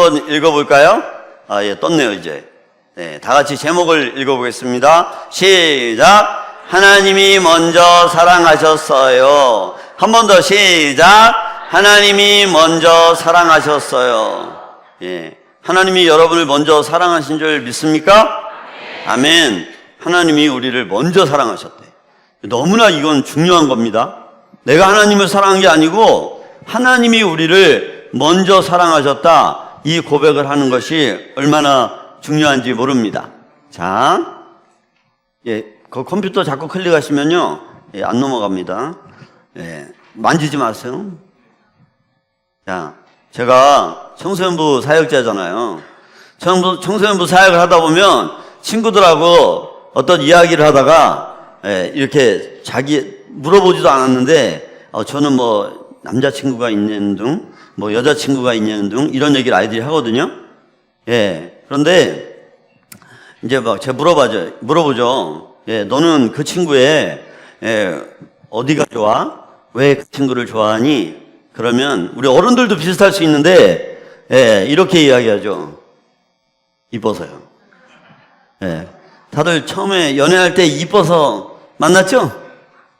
한번 읽어볼까요? 예, 떴네요, 이제. 네, 다 같이 제목을 읽어보겠습니다. 시작. 하나님이 먼저 사랑하셨어요. 한 번 더 시작. 하나님이 먼저 사랑하셨어요. 예, 하나님이 여러분을 먼저 사랑하신 줄 믿습니까? 아멘. 하나님이 우리를 먼저 사랑하셨대. 너무나 이건 중요한 겁니다. 내가 하나님을 사랑한 게 아니고 하나님이 우리를 먼저 사랑하셨다. 이 고백을 하는 것이 얼마나 중요한지 모릅니다. 자, 예, 그 컴퓨터 자꾸 클릭하시면요, 예, 안 넘어갑니다. 예, 만지지 마세요. 자, 제가 청소년부 사역자잖아요. 청소년부 사역을 하다 보면 친구들하고 어떤 이야기를 하다가 예, 이렇게 물어보지도 않았는데 저는 뭐 남자친구가 있는 등 뭐 여자친구가 있는 등 이런 얘기를 아이들이 하거든요. 예, 그런데 이제 막 제가 물어보죠. 예, 너는 그 친구의 어디가 좋아? 왜 그 친구를 좋아하니? 그러면 우리 어른들도 비슷할 수 있는데 예, 이렇게 이야기하죠. 이뻐서요. 예, 다들 처음에 연애할 때 이뻐서 만났죠?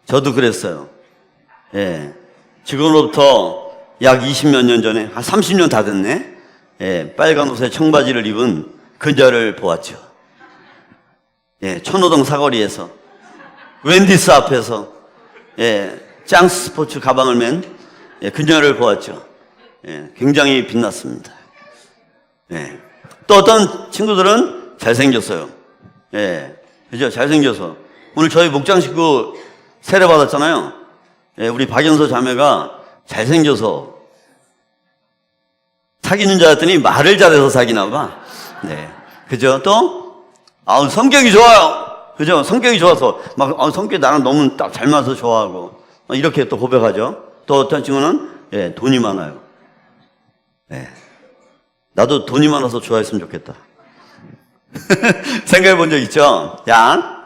저도 그랬어요. 예, 지금으로부터 약 20몇 년 전에, 한 30년 다 됐네. 예, 빨간 옷에 청바지를 입은 그녀를 보았죠. 예, 천호동 사거리에서, 웬디스 앞에서, 예, 짱스 스포츠 가방을 맨 예, 그녀를 보았죠. 예, 굉장히 빛났습니다. 예, 또 어떤 친구들은 잘생겼어요. 예, 그죠? 잘생겨서. 오늘 저희 목장 식구 세례 받았잖아요. 예, 우리 박연서 자매가 잘생겨서 사귀는 줄 알았더니 말을 잘해서 사귀나 봐. 네. 그죠? 또, 성격이 좋아요. 그죠? 성격이 좋아서, 성격이 나랑 너무 딱 잘 맞아서 좋아하고, 이렇게 또 고백하죠. 또 어떤 친구는, 예, 돈이 많아요. 예. 나도 돈이 많아서 좋아했으면 좋겠다. 생각해 본 적 있죠? 야.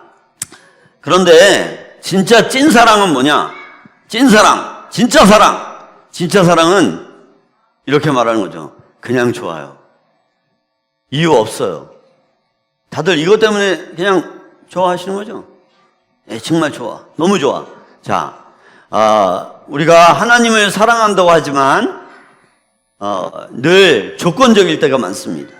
그런데, 진짜 찐 사랑은 뭐냐? 찐 사랑, 진짜 사랑. 진짜 사랑은 이렇게 말하는 거죠. 그냥 좋아요. 이유 없어요. 다들 이것 때문에 그냥 좋아하시는 거죠? 예, 정말 좋아. 너무 좋아. 자, 우리가 하나님을 사랑한다고 하지만, 늘 조건적일 때가 많습니다.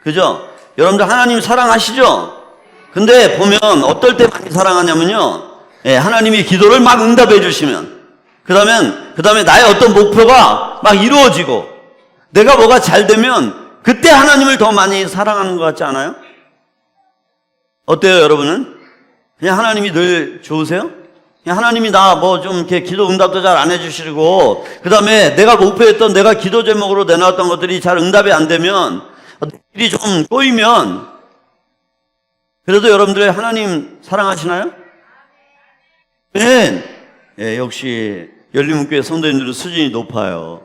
그죠? 여러분들 하나님 사랑하시죠? 근데 보면 어떨 때 많이 사랑하냐면요. 예, 하나님이 기도를 막 응답해 주시면, 그 다음에 나의 어떤 목표가 막 이루어지고, 내가 뭐가 잘 되면, 그때 하나님을 더 많이 사랑하는 것 같지 않아요? 어때요, 여러분은? 그냥 하나님이 늘 좋으세요? 그냥 하나님이 나 뭐 좀 이렇게 기도 응답도 잘 안 해주시고, 그 다음에 내가 목표했던 내가 기도 제목으로 내놨던 것들이 잘 응답이 안 되면, 일이 좀 꼬이면, 그래도 여러분들 하나님 사랑하시나요? 네. 예, 역시 열림교회 성도님들은 수준이 높아요.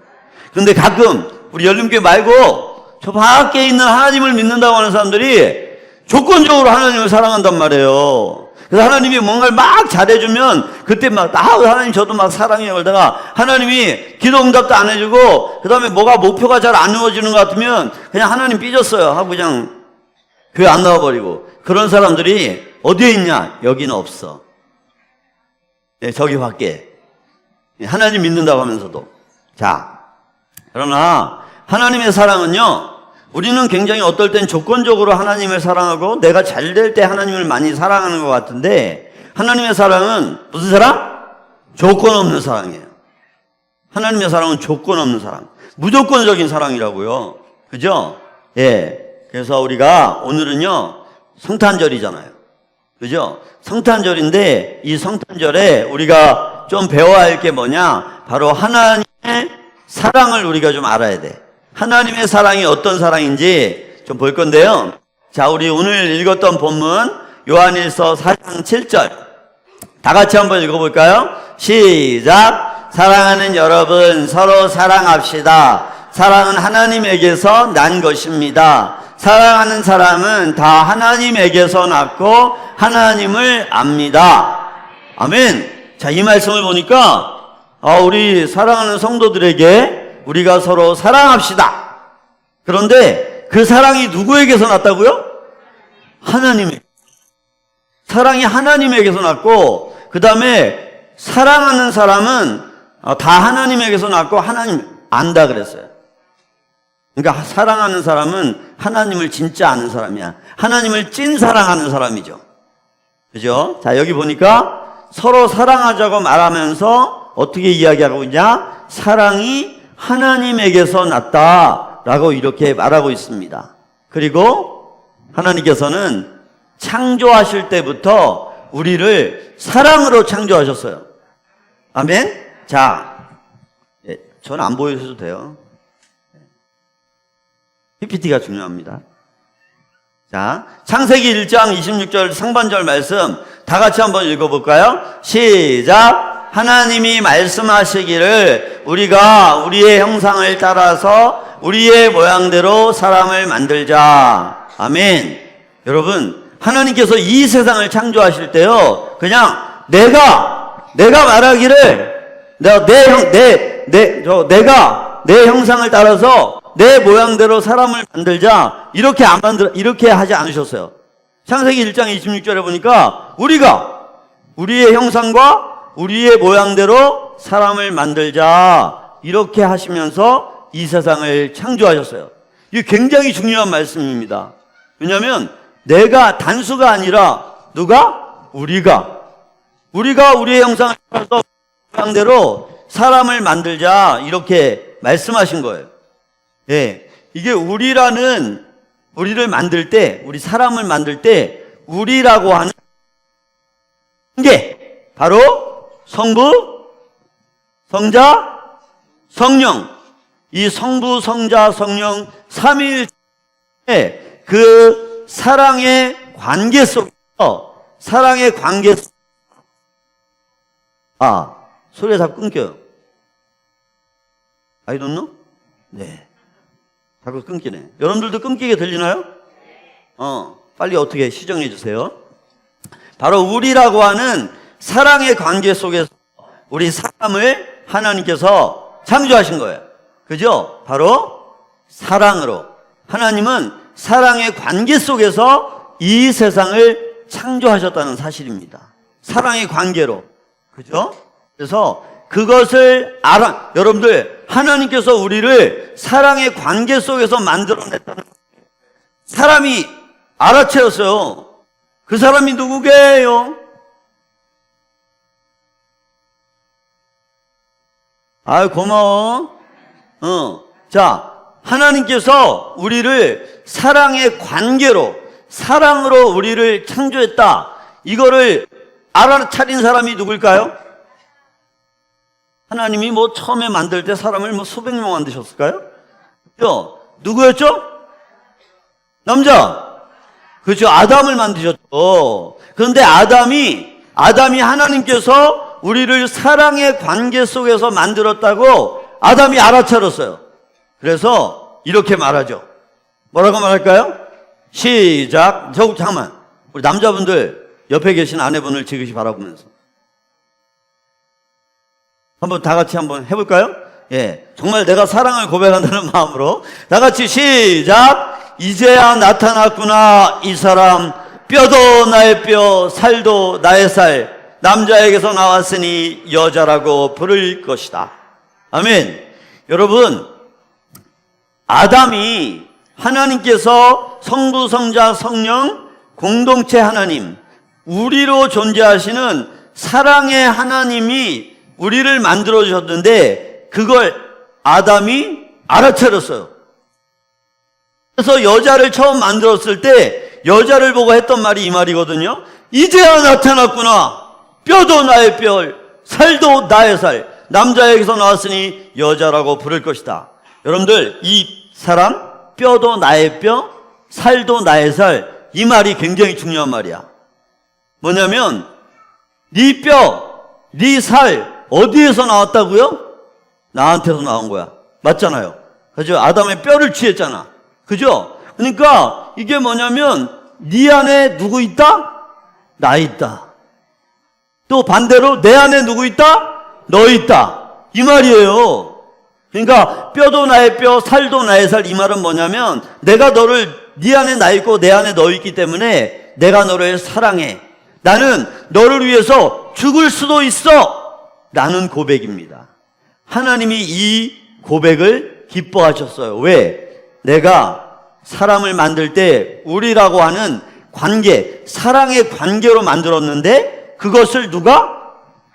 그런데 가끔 우리 열림교회 말고 저 밖에 있는 하나님을 믿는다고 하는 사람들이 조건적으로 하나님을 사랑한단 말이에요. 그래서 하나님이 뭔가를 막 잘해주면 그때 막 하나님 저도 막 사랑해요. 그러다가 하나님이 기도 응답도 안 해주고 그 다음에 뭐가 목표가 잘 안 이루어지는 것 같으면 그냥 하나님 삐졌어요 하고 그냥 교회 안 나와버리고, 그런 사람들이 어디에 있냐? 여기는 없어. 네, 저기 밖에. 하나님 믿는다고 하면서도. 자, 그러나 하나님의 사랑은요, 우리는 굉장히 어떨 땐 조건적으로 하나님을 사랑하고 내가 잘 될 때 하나님을 많이 사랑하는 것 같은데, 하나님의 사랑은 무슨 사랑? 조건 없는 사랑이에요. 하나님의 사랑은 조건 없는 사랑, 무조건적인 사랑이라고요. 그죠? 예. 그래서 우리가 오늘은요, 성탄절이잖아요. 그죠? 성탄절인데 이 성탄절에 우리가 좀 배워야 할 게 뭐냐? 바로 하나님의 사랑을 우리가 좀 알아야 돼. 하나님의 사랑이 어떤 사랑인지 좀 볼 건데요. 자, 우리 오늘 읽었던 본문 요한일서 4장 7절 다 같이 한번 읽어볼까요? 시작. 사랑하는 여러분, 서로 사랑합시다. 사랑은 하나님에게서 난 것입니다. 사랑하는 사람은 다 하나님에게서 났고 하나님을 압니다. 아멘. 자, 이 말씀을 보니까 우리 사랑하는 성도들에게 우리가 서로 사랑합시다. 그런데 그 사랑이 누구에게서 났다고요? 하나님에게. 사랑이 하나님에게서 났고, 그 다음에 사랑하는 사람은 다 하나님에게서 났고 하나님 안다 그랬어요. 그러니까 사랑하는 사람은 하나님을 진짜 아는 사람이야. 하나님을 찐 사랑하는 사람이죠. 그죠? 자, 여기 보니까 서로 사랑하자고 말하면서 어떻게 이야기하고 있냐? 사랑이 하나님에게서 났다라고 이렇게 말하고 있습니다. 그리고 하나님께서는 창조하실 때부터 우리를 사랑으로 창조하셨어요. 아멘? 자, 저는 안 보여주셔도 돼요. PPT가 중요합니다. 자, 창세기 1장 26절 상반절 말씀 다 같이 한번 읽어볼까요? 시작! 하나님이 말씀하시기를 우리가 우리의 형상을 따라서 우리의 모양대로 사람을 만들자. 아멘. 여러분, 하나님께서 이 세상을 창조하실 때요, 그냥 내가 말하기를 내가 내 형상을 따라서 내 모양대로 사람을 만들자, 이렇게 하지 않으셨어요. 창세기 1장 26절에 보니까 우리가 우리의 형상과 우리의 모양대로 사람을 만들자, 이렇게 하시면서 이 세상을 창조하셨어요. 이게 굉장히 중요한 말씀입니다. 왜냐하면 내가 단수가 아니라 누가? 우리가 우리의 형상을 따라서 모양대로 사람을 만들자, 이렇게 말씀하신 거예요. 예, 이게 우리를 만들 때, 우리 사람을 만들 때 우리라고 하는 게 바로 성부, 성자, 성령. 이 성부, 성자, 성령 삼위일체의 그 사랑의 관계 속에서, 소리가 자꾸 끊겨요. I don't know? 네. 자꾸 끊기네. 여러분들도 끊기게 들리나요? 빨리 어떻게 시정해 주세요. 바로 우리라고 하는 사랑의 관계 속에서 우리 사람을 하나님께서 창조하신 거예요. 그죠? 바로 사랑으로. 하나님은 사랑의 관계 속에서 이 세상을 창조하셨다는 사실입니다. 사랑의 관계로. 그죠? 그래서 그것을 여러분들, 하나님께서 우리를 사랑의 관계 속에서 만들어냈다는, 사람이 알아채었어요. 그 사람이 누구게요? 아유, 고마워. 자, 하나님께서 우리를 사랑의 관계로, 사랑으로 우리를 창조했다. 이거를 알아차린 사람이 누굴까요? 하나님이 처음에 만들 때 사람을 수백 명 만드셨을까요? 누구였죠? 남자. 그렇죠. 아담을 만드셨죠. 그런데 아담이 하나님께서 우리를 사랑의 관계 속에서 만들었다고 아담이 알아차렸어요. 그래서 이렇게 말하죠. 뭐라고 말할까요? 시작. 잠깐만. 우리 남자분들 옆에 계신 아내분을 지그시 바라보면서 한번 다 같이 한번 해볼까요? 예, 정말 내가 사랑을 고백한다는 마음으로 다 같이 시작. 이제야 나타났구나 이 사람, 뼈도 나의 뼈, 살도 나의 살, 남자에게서 나왔으니 여자라고 부를 것이다. 아멘. 여러분, 아담이 하나님께서 성부, 성자, 성령 공동체 하나님, 우리로 존재하시는 사랑의 하나님이 우리를 만들어 주셨는데 그걸 아담이 알아차렸어요. 그래서 여자를 처음 만들었을 때 여자를 보고 했던 말이 이 말이거든요. 이제야 나타났구나. 뼈도 나의 뼈, 살도 나의 살, 남자에게서 나왔으니 여자라고 부를 것이다. 여러분들, 이 사람, 뼈도 나의 뼈, 살도 나의 살, 이 말이 굉장히 중요한 말이야. 뭐냐면 네 뼈, 네 살 어디에서 나왔다고요? 나한테서 나온 거야. 맞잖아요. 그죠? 아담의 뼈를 취했잖아. 그죠? 그러니까 이게 뭐냐면 네 안에 누구 있다? 나 있다. 또 반대로 내 안에 누구 있다? 너 있다. 이 말이에요. 그러니까 뼈도 나의 뼈, 살도 나의 살, 이 말은 뭐냐면 내가 너를, 네 안에 나 있고 내 안에 너 있기 때문에 내가 너를 사랑해. 나는 너를 위해서 죽을 수도 있어. 라는 고백입니다. 하나님이 이 고백을 기뻐하셨어요. 왜? 내가 사람을 만들 때 우리라고 하는 관계, 사랑의 관계로 만들었는데 그것을 누가?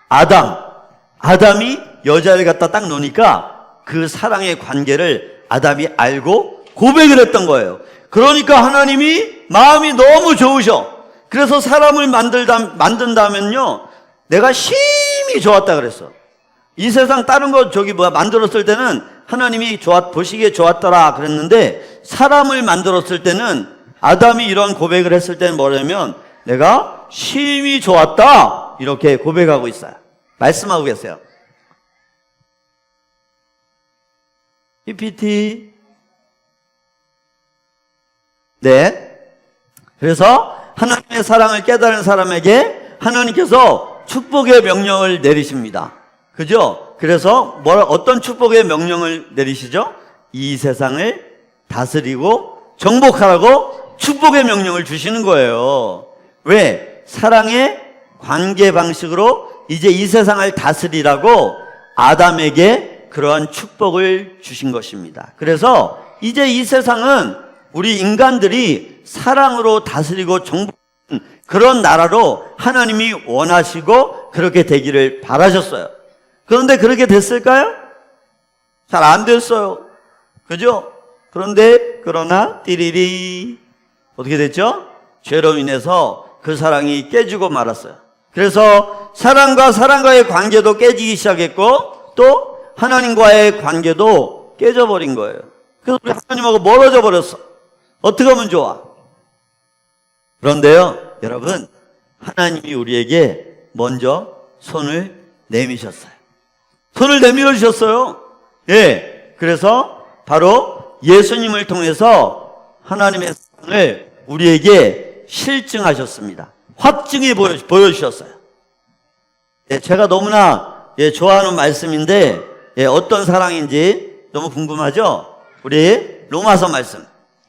아담이 여자를 갖다 딱 놓으니까 그 사랑의 관계를 아담이 알고 고백을 했던 거예요. 그러니까 하나님이 마음이 너무 좋으셔. 그래서 사람을 만든다면요, 내가 심히 좋았다 그랬어. 이 세상 다른 거 만들었을 때는 하나님이 보시기에 좋았더라 그랬는데, 사람을 만들었을 때는 아담이 이런 고백을 했을 때는 뭐냐면 내가 심히 좋았다 이렇게 고백하고 있어요. 말씀하고 계세요. PPT. 네. 그래서 하나님의 사랑을 깨달은 사람에게 하나님께서 축복의 명령을 내리십니다. 그죠? 그래서 어떤 축복의 명령을 내리시죠? 이 세상을 다스리고 정복하라고 축복의 명령을 주시는 거예요. 왜? 사랑의 관계 방식으로 이제 이 세상을 다스리라고 아담에게 그러한 축복을 주신 것입니다. 그래서 이제 이 세상은 우리 인간들이 사랑으로 다스리고 정복하는 그런 나라로 하나님이 원하시고 그렇게 되기를 바라셨어요. 그런데 그렇게 됐을까요? 잘 안 됐어요. 그죠? 그러나 띠리리 어떻게 됐죠? 죄로 인해서 그 사랑이 깨지고 말았어요. 그래서 사랑과의 관계도 깨지기 시작했고 또 하나님과의 관계도 깨져버린 거예요. 그래서 우리 하나님하고 멀어져 버렸어. 어떻게 하면 좋아? 그런데요, 여러분, 하나님이 우리에게 먼저 손을 내미셨어요. 손을 내밀어 주셨어요. 예. 그래서 바로 예수님을 통해서 하나님의 사랑을 우리에게 실증하셨습니다. 확증해 보여주셨어요. 예, 제가 너무나 좋아하는 말씀인데 어떤 사랑인지 너무 궁금하죠? 우리 로마서 말씀,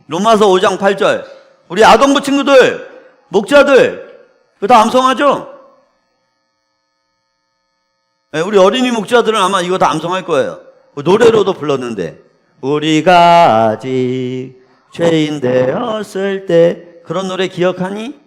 로마서 5장 8절. 우리 아동부 친구들, 목자들 그거 다 암송하죠? 우리 어린이 목자들은 아마 이거 다 암송할 거예요. 노래로도 불렀는데, 우리가 아직 죄인 되었을 때, 그런 노래 기억하니?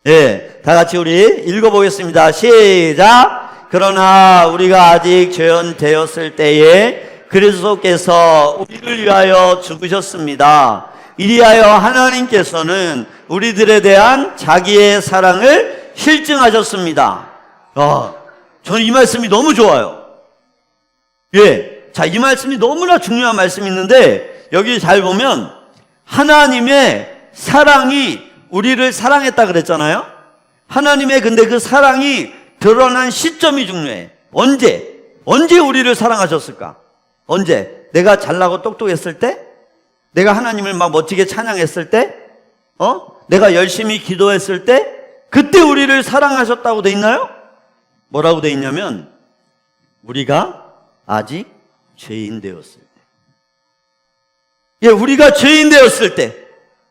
예, 다 같이 우리 읽어보겠습니다. 시작. 그러나 우리가 아직 죄인 되었을 때에 그리스도께서 우리를 위하여 죽으셨습니다. 이리하여 하나님께서는 우리들에 대한 자기의 사랑을 실증하셨습니다. 저는 이 말씀이 너무 좋아요. 예. 자, 이 말씀이 너무나 중요한 말씀이 있는데, 여기 잘 보면, 하나님의 사랑이 우리를 사랑했다 그랬잖아요? 하나님의 근데 그 사랑이 드러난 시점이 중요해. 언제 우리를 사랑하셨을까? 언제? 내가 잘나고 똑똑했을 때? 내가 하나님을 막 멋지게 찬양했을 때? 내가 열심히 기도했을 때? 그때 우리를 사랑하셨다고 돼 있나요? 뭐라고 돼 있냐면 우리가 아직 죄인 되었을 때. 예, 우리가 죄인 되었을 때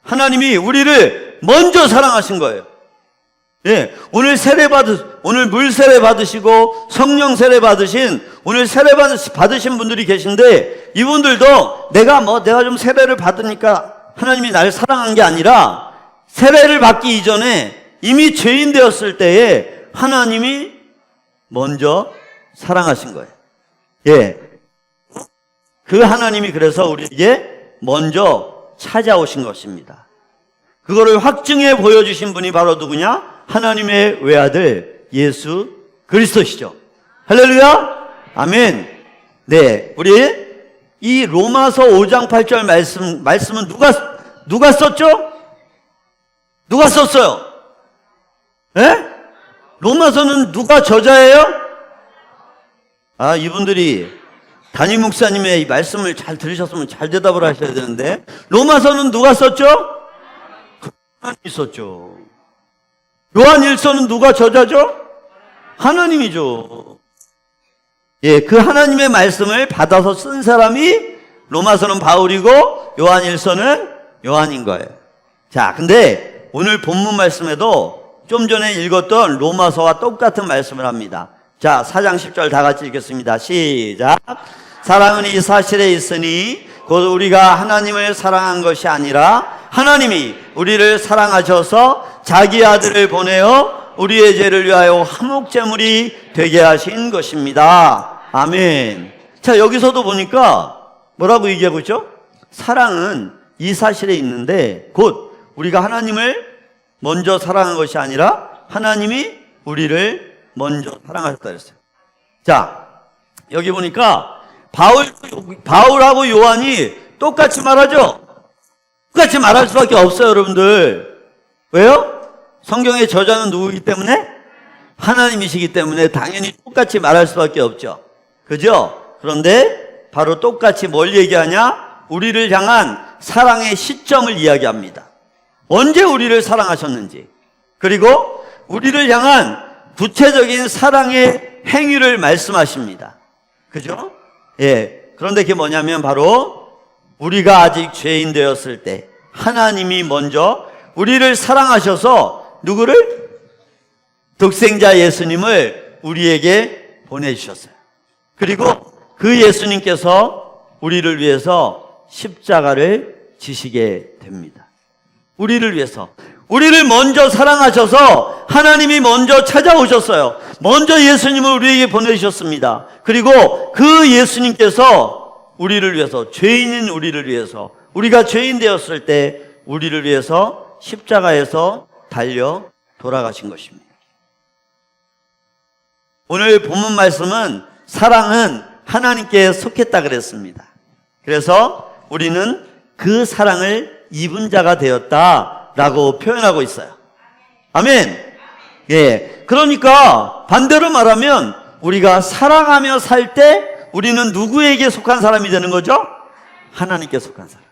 하나님이 우리를 먼저 사랑하신 거예요. 예, 오늘 물 세례 받으시고 성령 세례 받으신, 오늘 세례 받으신 분들이 계신데, 이분들도 내가 좀 세례를 받으니까 하나님이 나를 사랑한 게 아니라, 세례를 받기 이전에 이미 죄인 되었을 때에 하나님이 먼저 사랑하신 거예요. 예. 그 하나님이 그래서 우리에게 먼저 찾아오신 것입니다. 그거를 확증해 보여주신 분이 바로 누구냐? 하나님의 외아들 예수 그리스도시죠. 할렐루야. 아멘. 네, 우리 이 로마서 5장 8절 말씀은 누가 썼죠? 누가 썼어요? 예? 로마서는 누가 저자예요? 이분들이 담임 목사님의 이 말씀을 잘 들으셨으면 잘 대답을 하셔야 되는데, 로마서는 누가 썼죠? 하나님이 썼죠. 요한일서는 누가 저자죠? 하나님이죠. 예, 그 하나님의 말씀을 받아서 쓴 사람이 로마서는 바울이고 요한일서는 요한인 거예요. 자, 근데 오늘 본문 말씀에도 좀 전에 읽었던 로마서와 똑같은 말씀을 합니다. 자, 4장 10절 다 같이 읽겠습니다. 시작. 사랑은 이 사실에 있으니 곧 우리가 하나님을 사랑한 것이 아니라 하나님이 우리를 사랑하셔서 자기 아들을 보내어 우리의 죄를 위하여 화목제물이 되게 하신 것입니다. 아멘. 자, 여기서도 보니까 뭐라고 얘기하고 있죠? 사랑은 이 사실에 있는데 곧 우리가 하나님을 먼저 사랑한 것이 아니라 하나님이 우리를 먼저 사랑하셨다 그랬어요. 자, 여기 보니까 바울하고 요한이 똑같이 말하죠? 똑같이 말할 수밖에 없어요, 여러분들. 왜요? 성경의 저자는 누구이기 때문에? 하나님이시기 때문에 당연히 똑같이 말할 수밖에 없죠. 그죠? 그런데 바로 똑같이 뭘 얘기하냐? 우리를 향한 사랑의 시점을 이야기합니다. 언제 우리를 사랑하셨는지, 그리고 우리를 향한 구체적인 사랑의 행위를 말씀하십니다. 그죠? 예. 그런데 그게 뭐냐면 바로 우리가 아직 죄인 되었을 때 하나님이 먼저 우리를 사랑하셔서 누구를? 독생자 예수님을 우리에게 보내주셨어요. 그리고 그 예수님께서 우리를 위해서 십자가를 지시게 됩니다. 우리를 위해서. 우리를 먼저 사랑하셔서 하나님이 먼저 찾아오셨어요. 먼저 예수님을 우리에게 보내주셨습니다. 그리고 그 예수님께서 우리를 위해서, 죄인인 우리를 위해서, 우리가 죄인 되었을 때 우리를 위해서 십자가에서 달려 돌아가신 것입니다. 오늘 본문 말씀은 사랑은 하나님께 속했다 그랬습니다. 그래서 우리는 그 사랑을 입은 자가 되었다라고 표현하고 있어요. 아멘. 예. 그러니까 반대로 말하면 우리가 사랑하며 살 때 우리는 누구에게 속한 사람이 되는 거죠? 하나님께 속한 사람.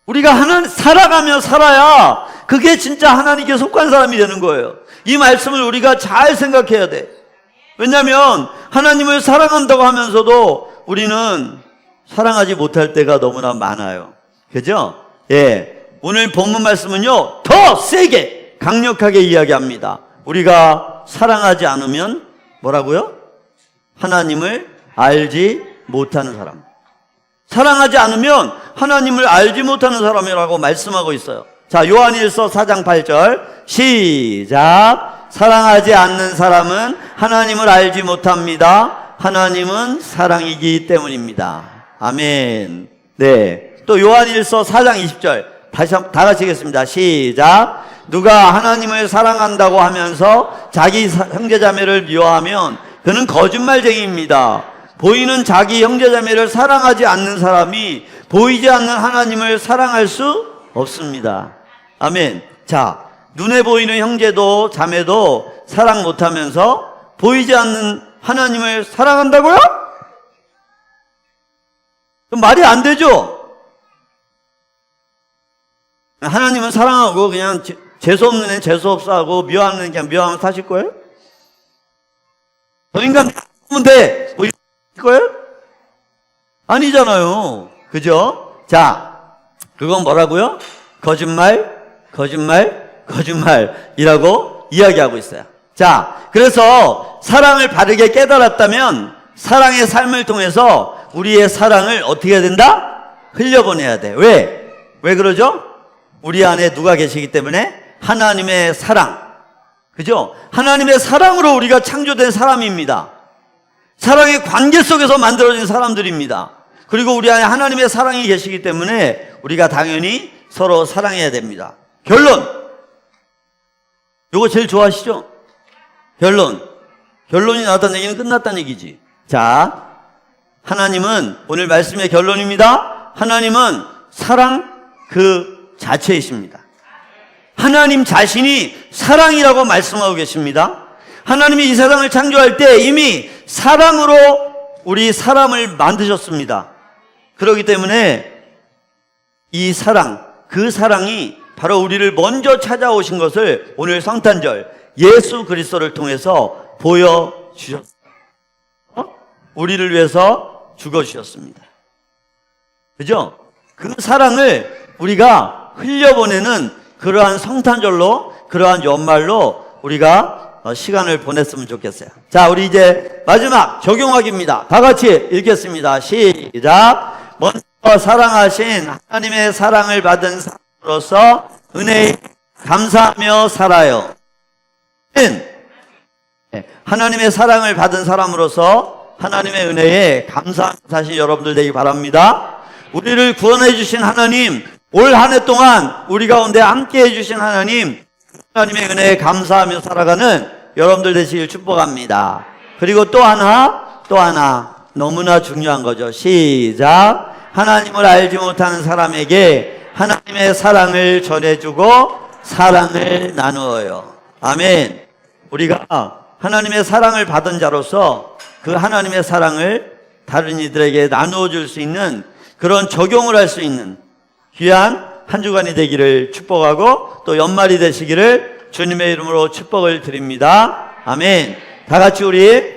우리가 살아가며 살아야 그게 진짜 하나님께 속한 사람이 되는 거예요. 이 말씀을 우리가 잘 생각해야 돼. 왜냐하면 하나님을 사랑한다고 하면서도 우리는 사랑하지 못할 때가 너무나 많아요. 그죠? 예. 오늘 본문 말씀은요, 더 세게, 강력하게 이야기합니다. 우리가 사랑하지 않으면 뭐라고요? 하나님을 알지 못하는 사람. 사랑하지 않으면 하나님을 알지 못하는 사람이라고 말씀하고 있어요. 자, 요한일서 4장 8절 시작. 사랑하지 않는 사람은 하나님을 알지 못합니다. 하나님은 사랑이기 때문입니다. 아멘. 네. 또 요한일서 4장 20절 다 같이 읽겠습니다. 시작. 누가 하나님을 사랑한다고 하면서 자기 형제자매를 미워하면 그는 거짓말쟁이입니다. 보이는 자기 형제자매를 사랑하지 않는 사람이 보이지 않는 하나님을 사랑할 수 없습니다. 아멘. 자, 눈에 보이는 형제도 자매도 사랑 못하면서 보이지 않는 하나님을 사랑한다고요? 그럼 말이 안 되죠? 하나님은 사랑하고 그냥 재수없는 애는 재수없어 하고 미워하는 애는 그냥 미워하면 사실 거예요? 저 인간 하면 돼! 뭐 이럴 거예요? 아니잖아요. 그죠? 자, 그건 뭐라고요? 거짓말이라고 이야기하고 있어요. 자, 그래서 사랑을 바르게 깨달았다면 사랑의 삶을 통해서 우리의 사랑을 어떻게 해야 된다? 흘려보내야 돼. 왜 그러죠? 우리 안에 누가 계시기 때문에? 하나님의 사랑. 그죠? 하나님의 사랑으로 우리가 창조된 사람입니다. 사랑의 관계 속에서 만들어진 사람들입니다. 그리고 우리 안에 하나님의 사랑이 계시기 때문에 우리가 당연히 서로 사랑해야 됩니다. 결론. 요거 제일 좋아하시죠? 결론이 나왔다는 얘기는 끝났다는 얘기지. 자, 하나님은 오늘 말씀의 결론입니다. 하나님은 사랑 그 자체이십니다. 하나님 자신이 사랑이라고 말씀하고 계십니다. 하나님이 이 세상을 창조할 때 이미 사랑으로 우리 사람을 만드셨습니다. 그렇기 때문에 이 사랑, 그 사랑이 바로 우리를 먼저 찾아오신 것을 오늘 성탄절 예수 그리스도를 통해서 보여주셨습니다. 우리를 위해서 죽어주셨습니다. 그죠? 그 사랑을 우리가 흘려보내는 그러한 성탄절로, 그러한 연말로 우리가 시간을 보냈으면 좋겠어요. 자, 우리 이제 마지막 적용하기입니다. 다 같이 읽겠습니다. 시작. 먼저 사랑하신 하나님의 사랑을 받은 사람으로서 은혜에 감사하며 살아요. 하나님의 사랑을 받은 사람으로서 하나님의 은혜에 감사하며 사신 여러분들 되기 바랍니다. 우리를 구원해 주신 하나님, 올 한 해 동안 우리 가운데 함께 해주신 하나님, 하나님의 은혜에 감사하며 살아가는 여러분들 되시길 축복합니다. 그리고 또 하나 너무나 중요한 거죠. 시작. 하나님을 알지 못하는 사람에게 하나님의 사랑을 전해주고 사랑을 나누어요. 아멘. 우리가 하나님의 사랑을 받은 자로서 그 하나님의 사랑을 다른 이들에게 나누어 줄 수 있는 그런 적용을 할 수 있는 귀한 한 주간이 되기를 축복하고 또 연말이 되시기를 주님의 이름으로 축복을 드립니다. 아멘. 다 같이 우리